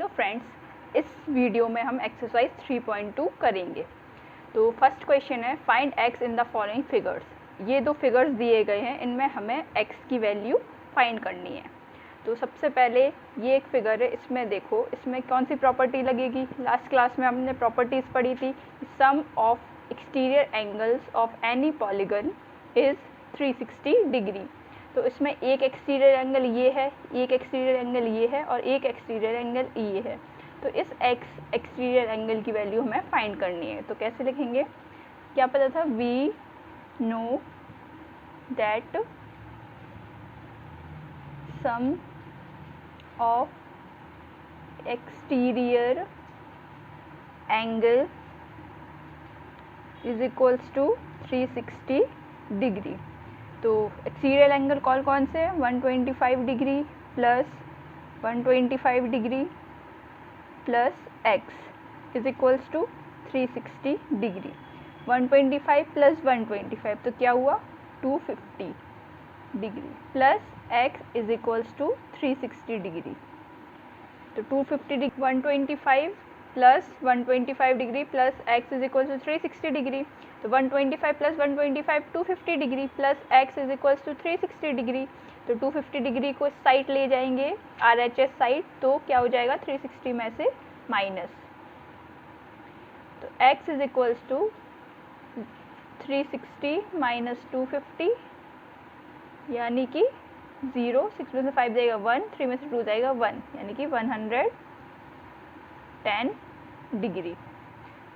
Hello friends, इस video में हम एक्सरसाइज 3.2 करेंगे। तो फर्स्ट क्वेश्चन है find x in the following figures. ये दो फिगर्स दिए गए हैं, इनमें हमें एक्स की वैल्यू फाइंड करनी है। तो सबसे पहले ये एक फिगर है, इसमें देखो इसमें कौन सी प्रॉपर्टी लगेगी। लास्ट क्लास में हमने प्रॉपर्टीज़ पढ़ी थी। Sum of exterior angles of any polygon is 360 degree. तो इसमें एक एक्सटीरियर एंगल ये है, एक एक्सटीरियर एंगल ये है और एक एक्सटीरियर एंगल ये है। तो इस एक्सटीरियर एंगल की वैल्यू हमें फाइंड करनी है। तो कैसे लिखेंगे, क्या पता था, we know that sum of exterior angle is equals to 360 degree. तो एक्सटीरियर एंगल कौन से हैं, 125 degree plus 125 degree plus x is equals to 360 degree. 125 plus 125 तो क्या हुआ, 250 degree plus x is equals to 360 degree. तो 250 degree 125 plus 125 degree plus x is equal to 360 degree. तो 125 plus 125 250 degree plus x is equal to 360 degree. तो 250 degree को side ले जाएंगे RHS side, तो क्या हो जाएगा 360 में से माइनस। तो x is equal to 360 minus 250 यानी कि 0, 6 में से 5 जाएगा 1, 3 में से 2 जाएगा 1 यानी कि 110 डिग्री।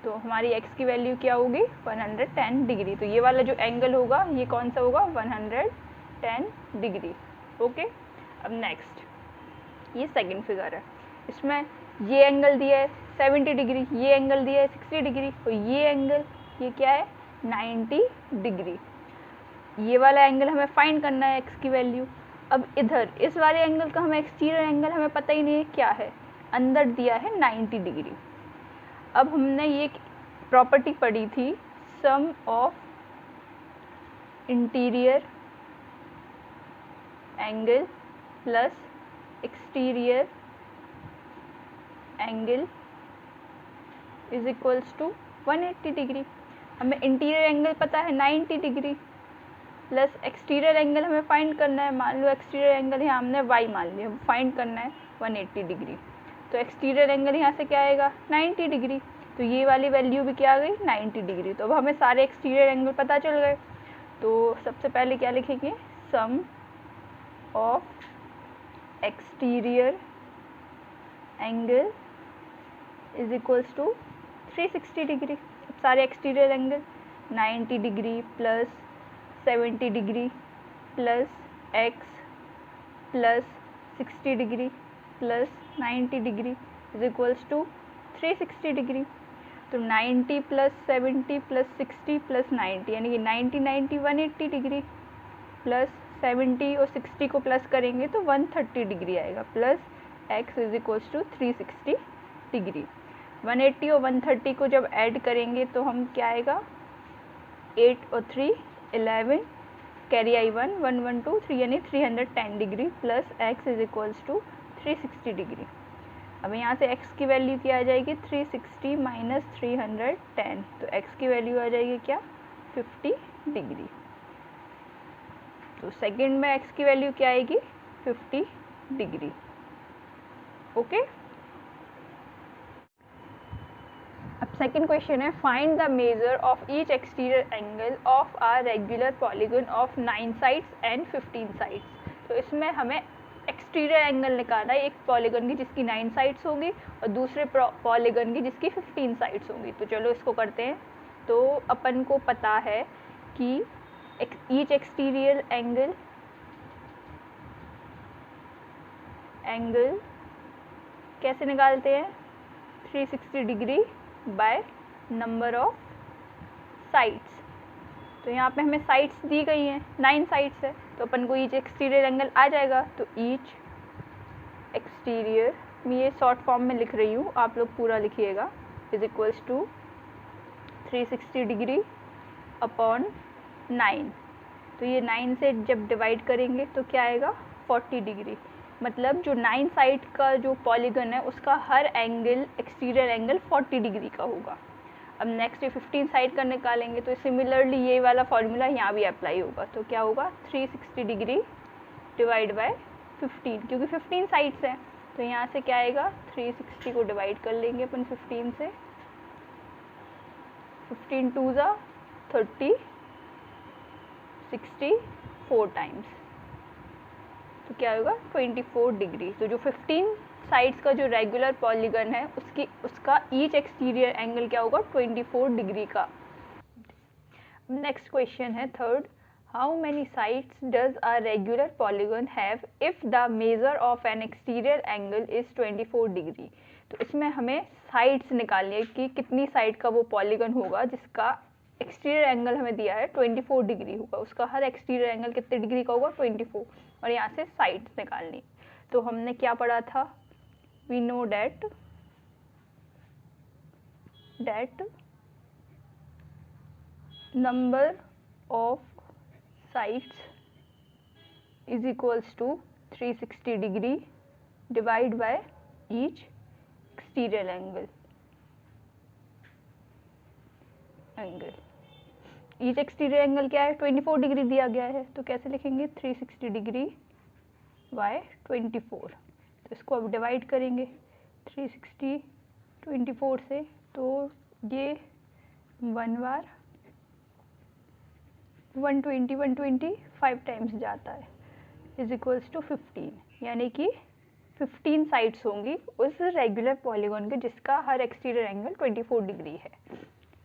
तो हमारी x की वैल्यू क्या होगी, 110 डिग्री। तो ये वाला जो एंगल होगा ये कौन सा होगा, 110 डिग्री। ओके, अब नेक्स्ट ये सेकंड फिगर है, इसमें ये एंगल दिया है 70 डिग्री, ये एंगल दिया है 60 डिग्री और ये एंगल ये क्या है 90 डिग्री। ये वाला एंगल हमें फाइंड करना है x की वैल्यू। अब इधर इस वाले एंगल का हमें एक्सटीरियर एंगल हमें पता ही नहीं है क्या है, अंदर दिया है 90 डिग्री। अब हमने ये प्रॉपर्टी पढ़ी थी, sum of interior angle plus exterior angle is equals to 180 degree. हमें इंटीरियर एंगल पता है 90 डिग्री प्लस एक्सटीरियर एंगल हमें फाइंड करना है। मान लो एक्सटीरियर एंगल यहाँ हमने y मान लिया, फाइंड करना है 180 डिग्री। तो एक्सटीरियर एंगल यहाँ से क्या आएगा 90 डिग्री। तो ये वाली वैल्यू भी क्या आ गई 90 डिग्री। तो अब हमें सारे एक्सटीरियर एंगल पता चल गए। तो सबसे पहले क्या लिखेंगे, sum of exterior angle is equals to 360 degree. सारे exterior angle 90 degree plus 70 degree plus X plus 60 degree plus 90 degree is equals to 360 degree. तो 90 प्लस 70 प्लस 60 प्लस 90 यानी कि 90 90 180 डिग्री प्लस 70 और 60 को प्लस करेंगे तो 130 डिग्री आएगा plus x is equals to 360 degree. 180 और 130 को जब ऐड करेंगे तो हम क्या आएगा, 8 और 3 11, कैरी आई 1 1 1 2 3 यानी 310 degree plus x is equals to 360 degree. अब यहाँ से x की वैल्यू क्या आ जाएगी, 360 माइनस 310। तो x की वैल्यू आ जाएगी क्या, 50 डिग्री। तो सेकंड में x की वैल्यू क्या आएगी, 50 डिग्री। ओके, अब सेकंड क्वेश्चन है, find the measure of each exterior angle of a regular polygon of 9 sides and 15 sides. तो इसमें हमें एक्सटीरियर एंगल निकालना है, एक पॉलीगन की जिसकी 9 साइड्स होंगी और दूसरे पॉलीगन की जिसकी 15 साइड्स होंगी। तो चलो इसको करते हैं। तो अपन को पता है कि ईच एक्सटीरियर एंगल कैसे निकालते हैं, 360 degree by number of sides. तो यहाँ पे हमें साइड्स दी गई हैं, 9 साइड्स है, तो अपन को ईच एक्सटीरियर एंगल आ जाएगा। तो ईच एक्सटीरियर, मैं ये शॉर्ट फॉर्म में लिख रही हूँ, आप लोग पूरा लिखिएगा, is equals to 360 degree upon 9। तो ये 9 से जब डिवाइड करेंगे तो क्या आएगा 40 डिग्री। मतलब जो 9 साइड का जो पॉलीगन है उसका हर एंगल एक्सटीरियर एंगल 40 डिग्री का होगा। अब नेक्स्ट ये 15 साइड का निकालेंगे तो सिमिलरली ये वाला फॉर्मूला यहाँ भी अप्लाई होगा। तो क्या होगा 360 डिग्री डिवाइड बाय 15, क्योंकि 15 साइड्स हैं तो यहाँ से क्या आएगा 360 को डिवाइड कर लेंगे अपन 15 से, 15 टू ज़ा 30, 64 टाइम्स, तो क्या होगा 24 डिग्री। तो जो 15 साइड्स का जो रेगुलर पॉलीगन है उसका ईच एक्सटीरियर एंगल क्या होगा 24 डिग्री का। नेक्स्ट क्वेश्चन है third, how many sides does a regular polygon have if the measure of N exterior angle is 24 degree. तो इसमें हमें साइड्स निकालनी है कि कितनी साइड का वो पॉलीगन होगा जिसका एक्सटीरियर एंगल हमें दिया है 24 डिग्री होगा, उसका हर एक्सटीरियर एंगल कितने डिग्री का होगा 24, और यहाँ से साइड्स निकालनी। तो हमने क्या पढ़ा था, we know that number of sides is equals to 360 degree divide by each exterior angle. Each exterior angle क्या है 24 डिग्री दिया गया है, तो कैसे लिखेंगे 360 डिग्री बाय 24। तो इसको अब डिवाइड करेंगे 360 24 से, तो ये 1 बार 120 5 टाइम्स जाता है इज इक्वल्स टू 15, यानी कि 15 साइड्स होंगी उस रेगुलर पॉलीगन के जिसका हर एक्सटीरियर एंगल 24 डिग्री है।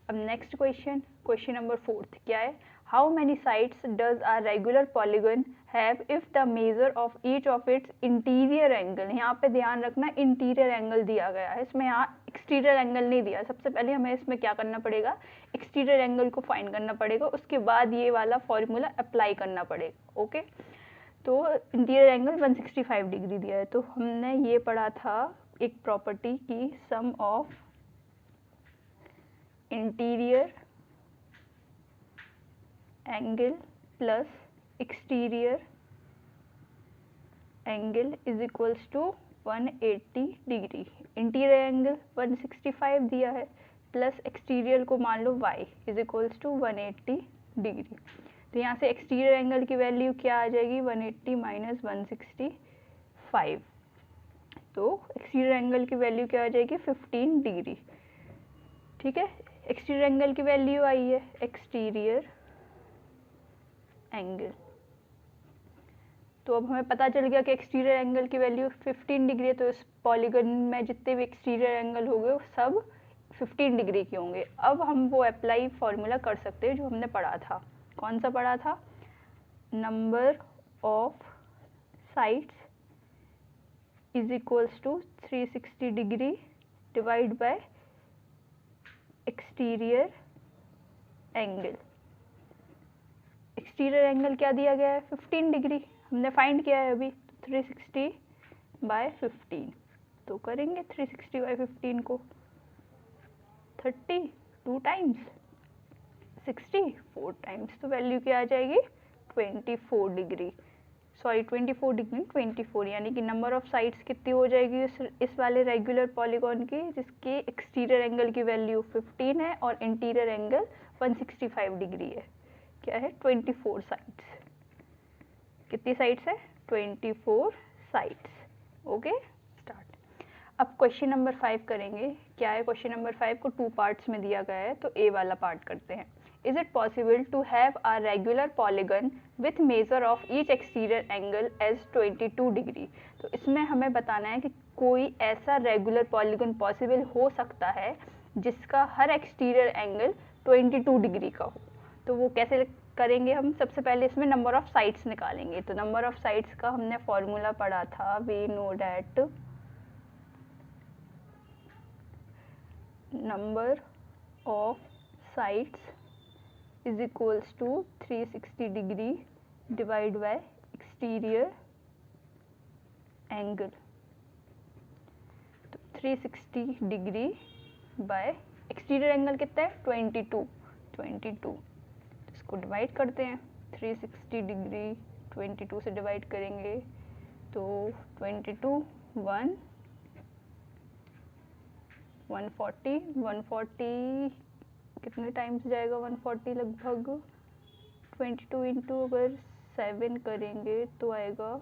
अब नेक्स्ट क्वेश्चन नंबर 4 क्या है, how many sides does a regular polygon have if the measure of each of its interior angle. यहाँ पे ध्यान रखना इंटीरियर एंगल दिया गया है, इसमें यहाँ एक्सटीरियर एंगल नहीं दिया। सबसे पहले हमें इसमें क्या करना पड़ेगा, एक्सटीरियर एंगल को फाइंड करना पड़ेगा, उसके बाद ये वाला फॉर्मूला अप्लाई करना पड़ेगा। ओके, तो इंटीरियर एंगल 165 डिग्री दिया है। तो हमने ये पढ़ा था एक प्रॉपर्टी की sum of interior angle plus exterior angle is equals to 180 degree. Interior angle 165 दिया है प्लस एक्सटीरियर को मान लो y is equals to 180 degree. तो यहाँ से एक्सटीरियर एंगल की वैल्यू क्या आ जाएगी 180 माइनस 165, तो एक्सटीरियर एंगल की वैल्यू क्या आ जाएगी 15 डिग्री। ठीक है, एक्सटीरियर एंगल की वैल्यू आई है एक्सटीरियर एंगल। तो अब हमें पता चल गया कि एक्सटीरियर एंगल की वैल्यू 15 डिग्री है, तो इस पॉलीगन में जितने भी एक्सटीरियर एंगल होंगे सब 15 डिग्री के होंगे। अब हम वो अप्लाई फॉर्मूला कर सकते हैं जो हमने पढ़ा था। कौन सा पढ़ा था, number of sides is equals to 360 degree divide by exterior angle. Exterior angle क्या दिया गया है 15 डिग्री, हमने फाइंड किया है अभी 360 बाय 15। तो करेंगे 360 बाय 15 को 30 2 टाइम्स 60 4 टाइम्स, तो वैल्यू क्या आ जाएगी 24 डिग्री, सॉरी 24 डिग्री 24, यानी कि नंबर ऑफ साइड्स कितनी हो जाएगी इस वाले रेगुलर पॉलीगॉन की जिसके एक्सटीरियर एंगल की वैल्यू 15 है और इंटीरियर एंगल 165 डिग्री है। क्या है 24 साइड्स। कितनी साइड्स है 24 साइड्स। Okay, start. अब क्वेश्चन नंबर 5 करेंगे। क्या है क्वेश्चन नंबर 5 को 2 पार्ट्स में दिया गया है, तो ए वाला पार्ट करते हैं। Is it possible to have a regular polygon with measure of each exterior angle as 22 degree. तो इसमें हमें बताना है कि कोई ऐसा रेगुलर पॉलीगन पॉसिबल हो सकता है जिसका हर एक्सटीरियर एंगल 22 डिग्री का हो। तो वो कैसे करेंगे हम, सबसे पहले इसमें नंबर ऑफ साइड्स निकालेंगे। तो नंबर ऑफ साइड्स का हमने फॉर्मूला पढ़ा था, we know that number of sides is equals to 360 degree divide by exterior angle. तो 360 डिग्री बाय एक्सटीरियर एंगल कितना है 22, इसको डिवाइड करते हैं 360 डिग्री 22 से डिवाइड करेंगे तो 22 1 140 कितने टाइम्स जाएगा 140 लगभग 22 इंटू अगर 7 करेंगे तो आएगा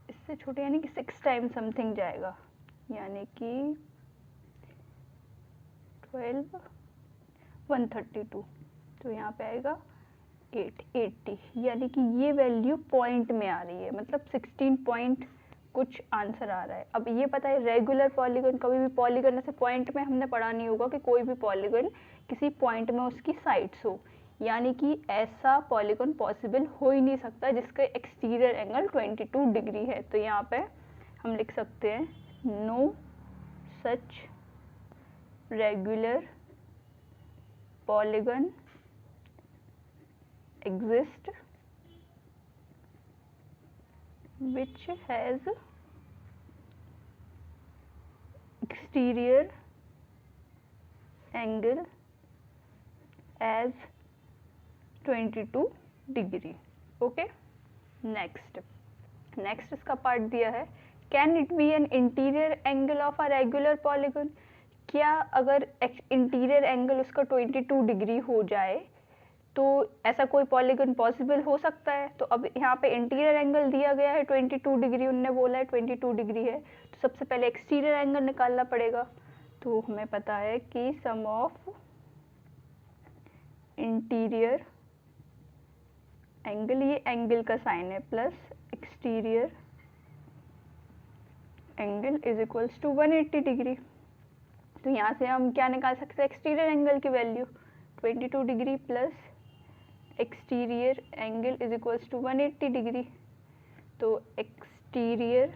इससे छोटे, यानी कि 6 टाइम समथिंग जाएगा, यानी कि 12 132, तो यहाँ पे आएगा 880, यानी कि ये वैल्यू पॉइंट में आ रही है, मतलब 16 पॉइंट कुछ आंसर आ रहा है। अब ये पता है रेगुलर पॉलीगन, कभी भी पॉलीगन ऐसे पॉइंट में हमने पढ़ा नहीं होगा कि कोई भी पॉलीगन किसी पॉइंट में उसकी साइड्स हो, यानी कि ऐसा पॉलीगन पॉसिबल हो ही नहीं सकता जिसका एक्सटीरियर एंगल 22 डिग्री है। तो यहाँ पे हम लिख सकते हैं no such regular polygon exist which has exterior angle as 22 degree. Okay, next इसका पार्ट दिया है can it be an interior angle of a regular polygon, क्या अगर इंटीरियर एंगल उसका 22 डिग्री हो जाए तो ऐसा कोई पॉलीगन पॉसिबल हो सकता है। तो अब यहाँ पे इंटीरियर एंगल दिया गया है 22 डिग्री, उनने बोला है 22 डिग्री है, तो सबसे पहले एक्सटीरियर एंगल निकालना पड़ेगा। तो हमें पता है कि सम ऑफ इंटीरियर एंगल, ये एंगल का साइन है, plus exterior angle is equals to 180 degree. तो यहाँ से हम क्या निकाल सकते हैं, एक्सटीरियर एंगल की value 22 degree plus exterior angle is equals to 180 degree. तो एक्सटीरियर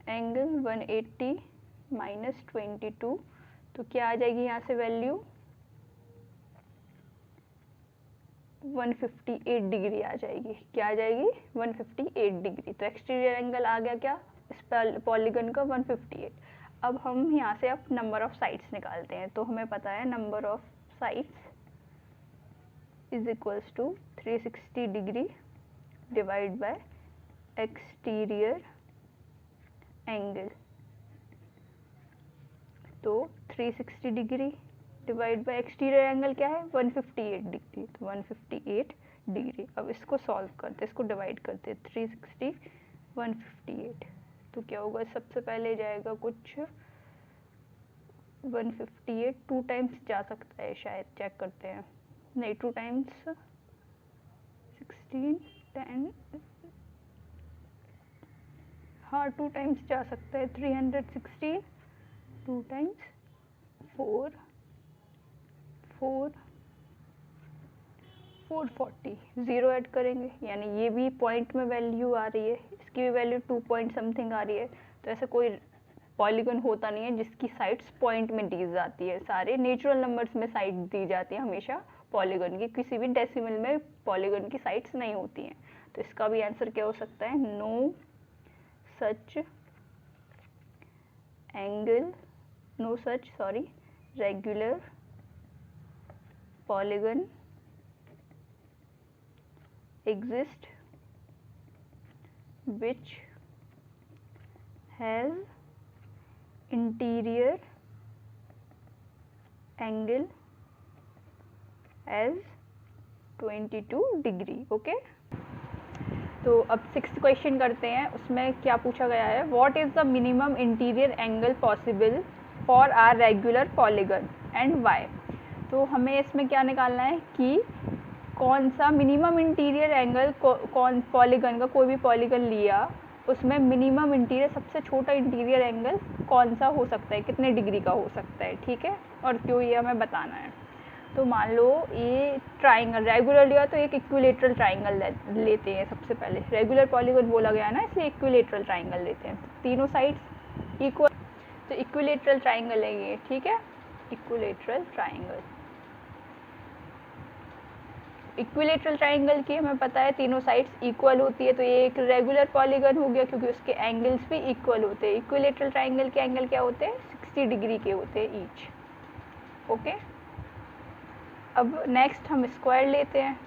एंगल 180 माइनस 22, तो क्या आ जाएगी यहाँ से वैल्यू 158 डिग्री आ जाएगी। क्या आ जाएगी 158 डिग्री। तो एक्सटीरियर एंगल आ गया क्या इस पॉलीगन का 158। अब हम यहाँ से अब नंबर ऑफ साइड्स निकालते हैं। तो हमें पता है number of sides is equals to 360 degree divide by exterior angle. तो 360 degree divide by exterior angle क्या है 158 डिग्री, तो 158 डिग्री। अब इसको सॉल्व करते, इसको डिवाइड करते 360 158, तो क्या होगा, सबसे पहले जाएगा कुछ 158 2 टाइम्स जा सकता है शायद, चेक करते हैं, नहीं 2 टाइम्स 16 10, हाँ 2 टाइम्स जा सकता है, 316 2 टाइम्स 4 440, ज़ीरो ऐड करेंगे, यानी ये भी पॉइंट में वैल्यू आ रही है, इसकी भी वैल्यू 2 पॉइंट समथिंग आ रही है। तो ऐसा कोई पॉलीगन होता नहीं है जिसकी साइड्स पॉइंट में दी जाती है, सारे नेचुरल नंबर्स में साइड दी जाती है हमेशा पॉलीगन की, किसी भी डेसिमल में पॉलीगन की साइड्स नहीं होती हैं। तो इसका भी आंसर क्या हो सकता है, no such angle, no such sorry regular polygon exist which has interior angle as 22 degree. Okay, तो अब 6th क्वेश्चन करते हैं। उसमें क्या पूछा गया है, what is the minimum interior angle possible for a regular polygon and why. तो हमें इसमें क्या निकालना है कि कौन सा मिनिमम इंटीरियर एंगल, कौन पॉलीगन का कोई भी पॉलीगन लिया उसमें मिनिमम इंटीरियर, सबसे छोटा इंटीरियर एंगल कौन सा हो सकता है, कितने डिग्री का हो सकता है, ठीक है, और क्यों, ये हमें बताना है। तो मान लो ये ट्राइंगल रेगुलर लिया तो एक इक्विलेटरल ट्राइंगल लेते हैं, सबसे पहले रेगुलर पॉलीगन बोला गया है ना, इसलिए इक्विलेटरल ट्राइंगल लेते हैं, तीनों साइड्स इक्वल, तो इक्विलेटरल ट्राइंगल है ये, ठीक है, इक्विलेटरल ट्राइंगल। इक्विलेटरल ट्राइंगल की हमें पता है तीनों साइड्स इक्वल होती है, तो ये एक रेगुलर पॉलीगन हो गया क्योंकि उसके एंगल्स भी इक्वल होते हैं। इक्विलेटरल ट्राइंगल के एंगल क्या होते हैं, 60 डिग्री के होते हैं ईच। ओके, अब नेक्स्ट हम स्क्वायर लेते हैं।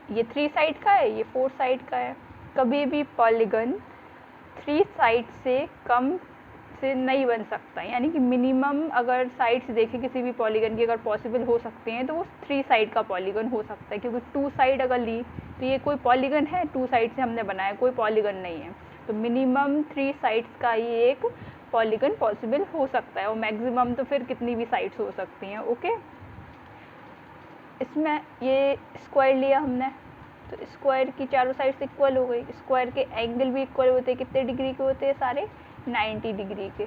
ये 3 साइड का है, ये 4 साइड का है। कभी भी पॉलीगन 3 साइड से कम से नहीं बन सकता, यानी कि मिनिमम अगर साइड्स देखें किसी भी पॉलीगन की अगर पॉसिबल हो सकते हैं तो वो 3 साइड का पॉलीगन हो सकता है, क्योंकि 2 साइड अगर ली तो ये कोई पॉलीगन है, 2 साइड से हमने बनाया, कोई पॉलीगन नहीं है। तो मिनिमम 3 साइड्स का ये एक पॉलीगन पॉसिबल हो सकता है, और मैक्सिमम तो फिर कितनी भी साइड्स हो सकती हैं। ओके, इसमें ये स्क्वायर लिया हमने, तो स्क्वायर की चारों साइड्स इक्वल हो गई। स्क्वायर के एंगल भी इक्वल होते हैं, कितने डिग्री के होते हैं? सारे 90 डिग्री के।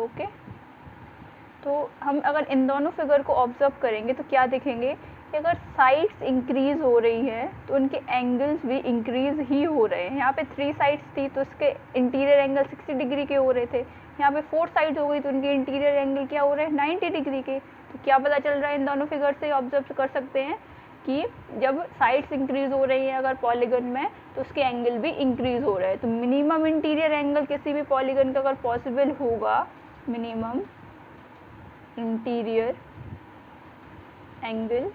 ओके, तो हम अगर इन दोनों फिगर को ऑब्जर्व करेंगे तो क्या देखेंगे कि अगर साइड्स इंक्रीज हो रही हैं तो उनके एंगल्स भी इंक्रीज ही हो रहे हैं। यहाँ पे 3 साइड्स थी तो उसके इंटीरियर एंगल 60 डिग्री के हो रहे थे, यहाँ पे 4 साइड्स हो गई तो उनके इंटीरियर एंगल क्या हो रहे हैं? 90 डिग्री के। तो क्या पता चल रहा है? इन दोनों फिगर से ऑब्जर्व कर सकते हैं कि जब साइड्स इंक्रीज हो रही हैं अगर पॉलीगन में तो उसके एंगल भी इंक्रीज हो रहे हैं। तो मिनिमम इंटीरियर एंगल किसी भी पॉलीगन का अगर पॉसिबल होगा, मिनिमम इंटीरियर एंगल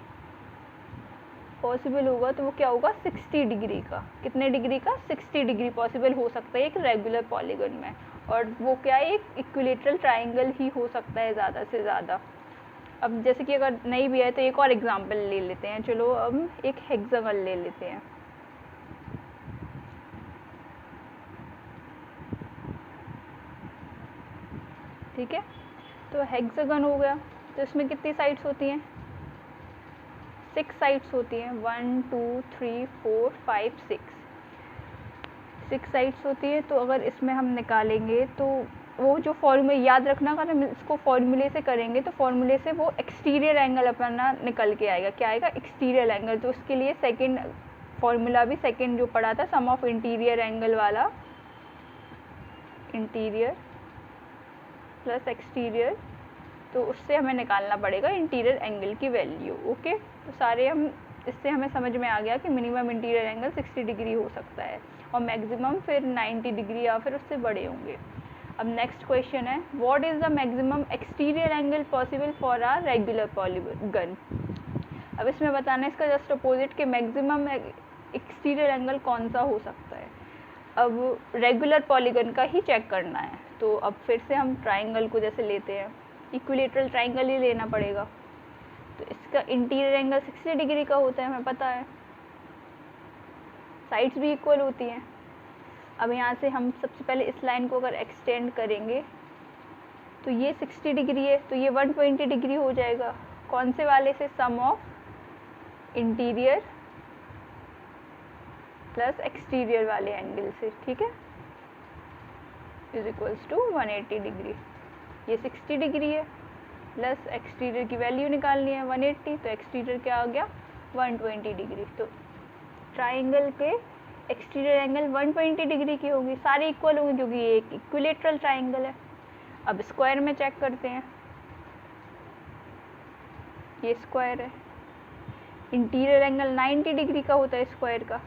पॉसिबल होगा तो वो क्या होगा? 60 डिग्री का। कितने डिग्री का? 60 डिग्री पॉसिबल हो सकता है एक रेगुलर पॉलीगन में, और वो क्या है? एक इक्विलेटरल ट्राइंगल ही हो सकता है ज़्यादा से ज़्यादा। अब जैसे कि अगर नहीं भी है तो एक और एग्जांपल ले लेते हैं। चलो अब एक हेक्सागन ले लेते हैं। ठीक है, तो हेक्सागन हो गया, तो इसमें कितनी साइड्स होती हैं? 6 साइड्स होती हैं। 1 2 3 4 5 6 साइड्स होती है। तो अगर इसमें हम निकालेंगे तो वो जो फॉर्मूले याद रखना, अगर हम इसको फॉर्मूले से करेंगे तो फॉर्मूले से वो एक्सटीरियर एंगल अपना निकल के आएगा। क्या आएगा? Exterior angle. तो उसके लिए सेकंड फॉर्मूला भी सेकंड जो पढ़ा था, सम ऑफ इंटीरियर एंगल वाला, इंटीरियर प्लस एक्सटीरियर, तो उससे हमें निकालना पड़ेगा इंटीरियर एंगल की वैल्यू। ओके, तो सारे हम इससे हमें समझ में आ गया कि मिनिमम इंटीरियर एंगल 60 डिग्री हो सकता है और मैक्सिमम फिर 90 डिग्री या फिर उससे बड़े होंगे। अब नेक्स्ट क्वेश्चन है, what is the maximum exterior angle possible for a regular polygon. अब इसमें बताना है इसका जस्ट अपोजिट कि मैक्सिमम एक्सटीरियर एंगल कौन सा हो सकता है। अब रेगुलर पॉलीगन का ही चेक करना है, तो अब फिर से हम ट्राइंगल को जैसे लेते हैं, इक्विलेटरल ट्राइंगल ही लेना पड़ेगा। तो इसका इंटीरियर एंगल 60 डिग्री का होता है, हमें पता है, साइड्स भी इक्वल होती हैं। अब यहाँ से हम सबसे पहले इस लाइन को अगर एक्सटेंड करेंगे तो ये 60 डिग्री है, तो ये 120 डिग्री हो जाएगा। कौन से वाले से? सम ऑफ इंटीरियर प्लस एक्सटीरियर वाले एंगल से। ठीक है, इज इक्वल्स टू 180 डिग्री। ये 60 डिग्री है प्लस एक्सटीरियर की वैल्यू निकालनी है 180, तो एक्सटीरियर क्या आ गया? 120 डिग्री। तो ट्राइंगल के एक्सटीरियर एंगल 120 डिग्री की होगी, सारे इक्वल होंगे क्योंकि ये एक इक्विलेटरल ट्राइंगल है। अब स्क्वायर में चेक करते हैं, ये स्क्वायर है, इंटीरियर एंगल 90 डिग्री का होता है स्क्वायर का,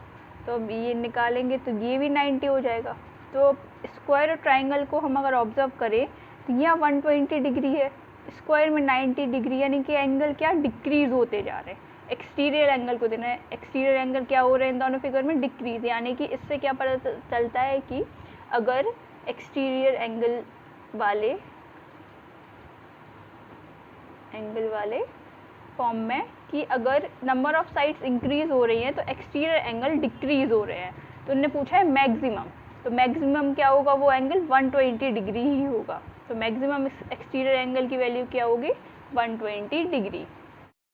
तो अब ये निकालेंगे तो ये भी 90 हो जाएगा। तो स्क्वायर और ट्राइंगल को हम अगर ऑब्जर्व करें तो यहाँ 120 डिग्री है, स्क्वायर में 90 डिग्री, यानी कि एंगल क्या? डिक्रीज होते जा रहे हैं। एक्सटीरियर एंगल को देना है, एक्सटीरियर एंगल क्या हो रहे हैं इन दोनों फिगर में? डिक्रीज। यानी कि इससे क्या पता चलता है कि अगर एक्सटीरियर एंगल वाले फॉर्म में कि अगर नंबर ऑफ साइड्स इंक्रीज हो रही हैं तो एक्सटीरियर एंगल डिक्रीज हो रहे हैं। तो उन्होंने पूछा है मैक्सिमम, तो मैक्सिमम क्या होगा? वो एंगल 120 डिग्री ही होगा। तो मैक्सिमम एक्सटीरियर एंगल की वैल्यू क्या होगी? 120 डिग्री।